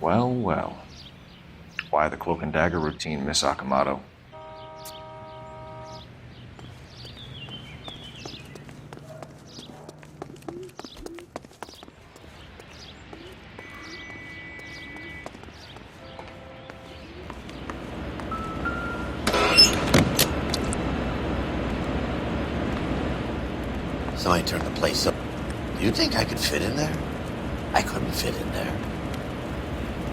Well, well. Why the cloak and dagger routine, Miss Akamoto? Somebody turned the place up. Do you think I could fit in there? I couldn't fit in there.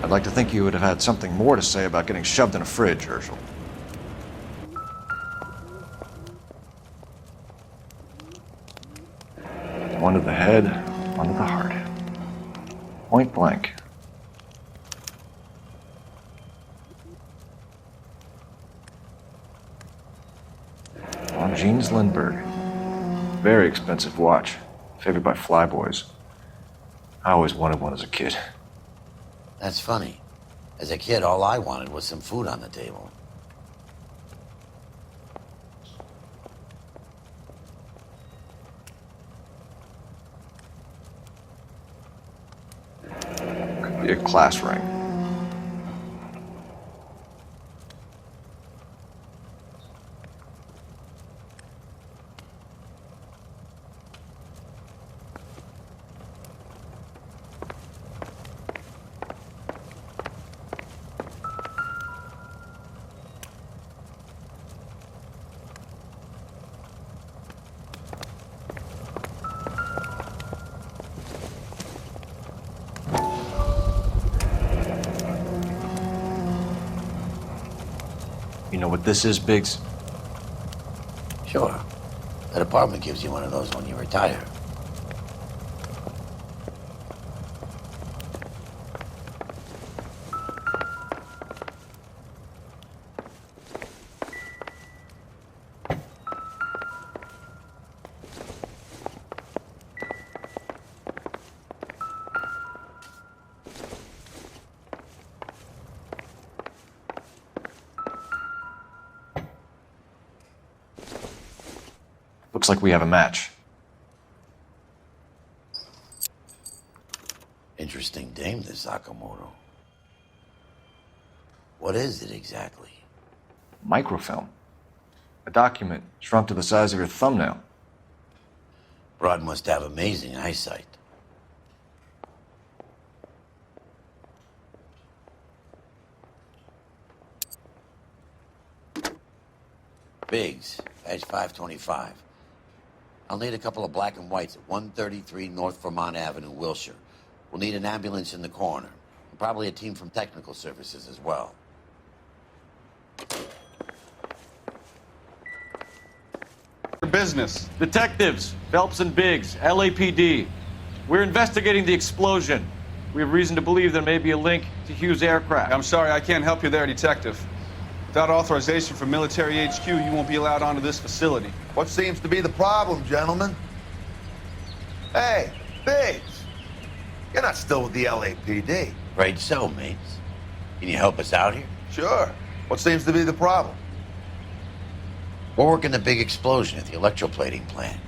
I'd like to think you would have had something more to say about getting shoved in a fridge, Herschel. One to the head, one to the heart. Point blank. Longines Lindbergh. Very expensive watch. Favored by flyboys. I always wanted one as a kid. That's funny. As a kid, all I wanted was some food on the table. Could be a class ring. You know what this is, Biggs? Sure. That apartment gives you one of those when you retire. Looks like we have a match. Interesting dame, this Sakamoto. What is it exactly? Microfilm. A document shrunk to the size of your thumbnail. Broad must have amazing eyesight. Biggs, badge 525. I'll need a couple of black and whites at 133 North Vermont Avenue, Wilshire. We'll need an ambulance in the corner. And probably a team from technical services as well. Business. Detectives, Phelps and Biggs, LAPD. We're investigating the explosion. We have reason to believe there may be a link to Hughes' aircraft. I'm sorry, I can't help you there, Detective. Without authorization from military HQ, you won't be allowed onto this facility. What seems to be the problem, gentlemen? Hey, Biggs, you're not still with the LAPD. Right so, mates. Can you help us out here? Sure. What seems to be the problem? We're working the big explosion at the electroplating plant.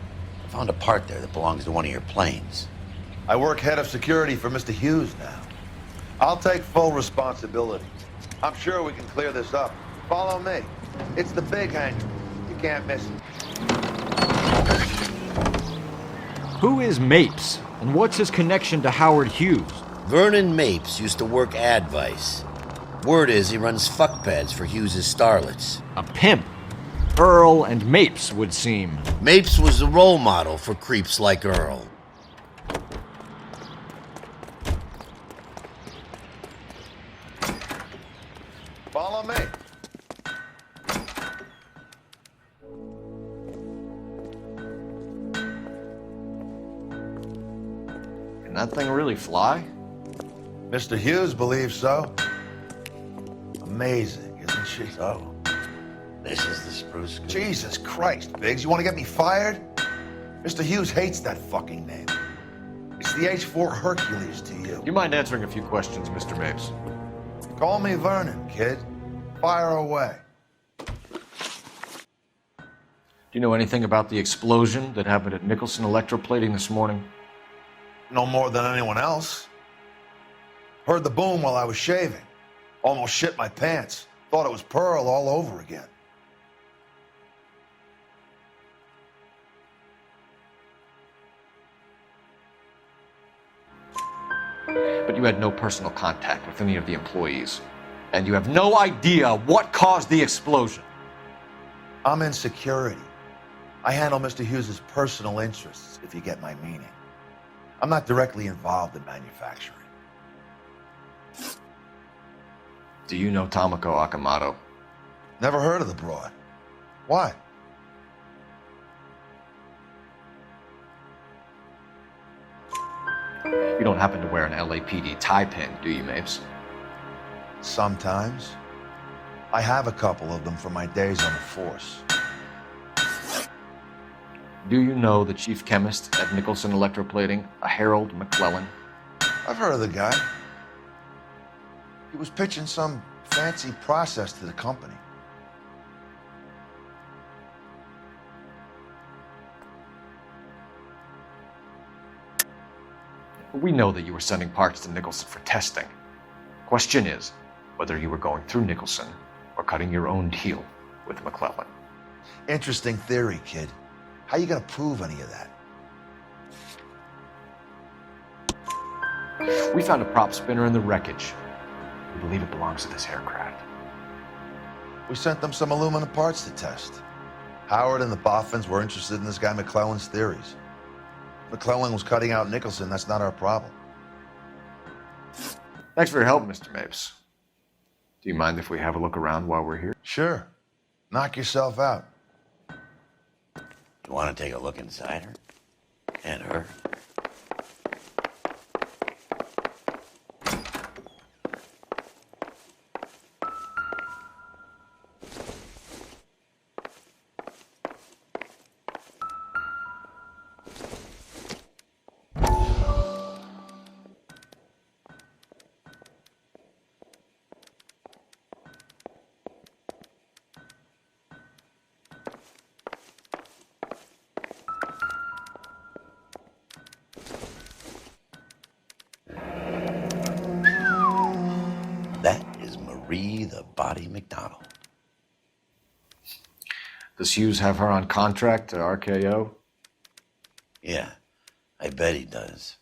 I found a part there that belongs to one of your planes. I work head of security for Mr. Hughes now. I'll take full responsibility. I'm sure we can clear this up. Follow me. It's the big hangar. You can't miss it. Who is Mapes, and what's his connection to Howard Hughes? Vernon Mapes used to work Advice. Word is he runs fuck pads for Hughes' starlets. A pimp. Earl and Mapes would seem. Mapes was the role model for creeps like Earl. Follow me. Can that thing really fly? Mr. Hughes believes so. Amazing, isn't she? So, this is the spruce goose. Jesus Christ, Biggs, you want to get me fired? Mr. Hughes hates that fucking name. It's the H-4 Hercules to you. You mind answering a few questions, Mr. Mapes? Call me Vernon, kid. Fire away. Do you know anything about the explosion that happened at Nicholson Electroplating this morning? No more than anyone else. Heard the boom while I was shaving. Almost shit my pants. Thought it was Pearl all over again. But you had no personal contact with any of the employees. And you have no idea what caused the explosion. I'm in security. I handle Mr. Hughes's personal interests, if you get my meaning. I'm not directly involved in manufacturing. Do you know Tomoko Akamoto? Never heard of the broad. Why? You don't happen to wear an LAPD tie pin, do you, Mapes? Sometimes. I have a couple of them from my days on the force. Do you know the chief chemist at Nicholson Electroplating, a Harold McClellan? I've heard of the guy. He was pitching some fancy process to the company. We know that you were sending parts to Nicholson for testing. Question is whether you were going through Nicholson or cutting your own deal with McClellan. Interesting theory, kid. How you gonna prove any of that? We found a prop spinner in the wreckage. We believe it belongs to this aircraft. We sent them some aluminum parts to test. Howard and the Boffins were interested in this guy McClellan's theories. McClellan was cutting out Nicholson. That's not our problem. Thanks for your help, Mr. Mapes. Do you mind if we have a look around while we're here? Sure. Knock yourself out. You want to take a look inside her? And her? That is Marie the Body McDonald. Does Hughes have her on contract to RKO? Yeah, I bet he does.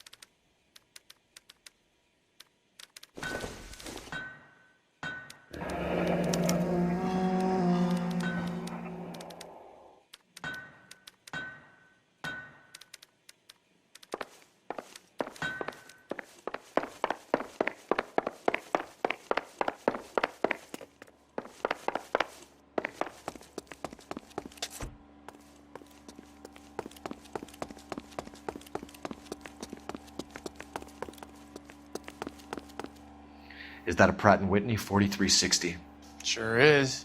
Is that a Pratt & Whitney 4360? Sure is.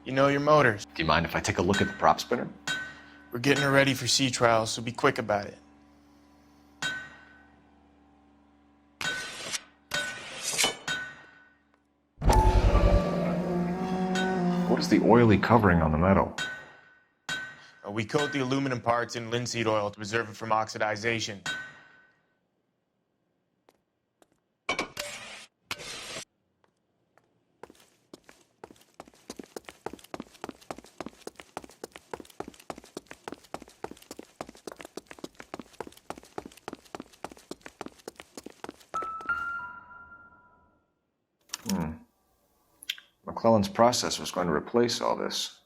You know your motors. Do you mind if I take a look at the prop spinner? We're getting her ready for sea trials, so be quick about it. What is the oily covering on the metal? We coat the aluminum parts in linseed oil to preserve it from oxidization. McClellan's process was going to replace all this.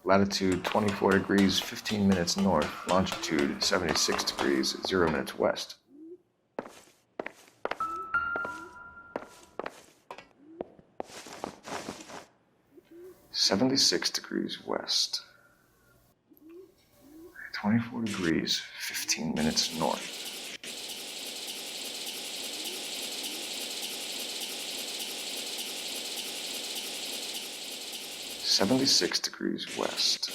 Latitude 24 degrees, 15 minutes north. Longitude 76 degrees, 0 minutes west. "76 degrees west. 24 degrees, 15 minutes north." "76 degrees west."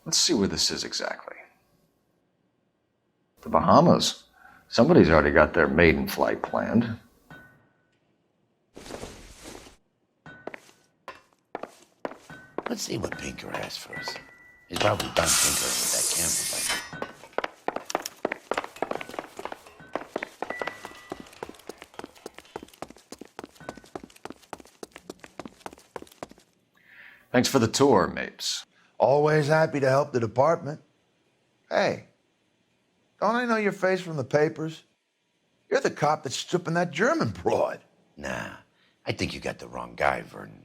Let's see where this is exactly. The Bahamas. Somebody's already got their maiden flight planned. Let's see what Pinker has for us. He's probably done tinkering with that camera by now. Thanks for the tour, Mapes. Always happy to help the department. Hey, don't I know your face from the papers? You're the cop that's stripping that German broad. Nah, I think you got the wrong guy, Vernon.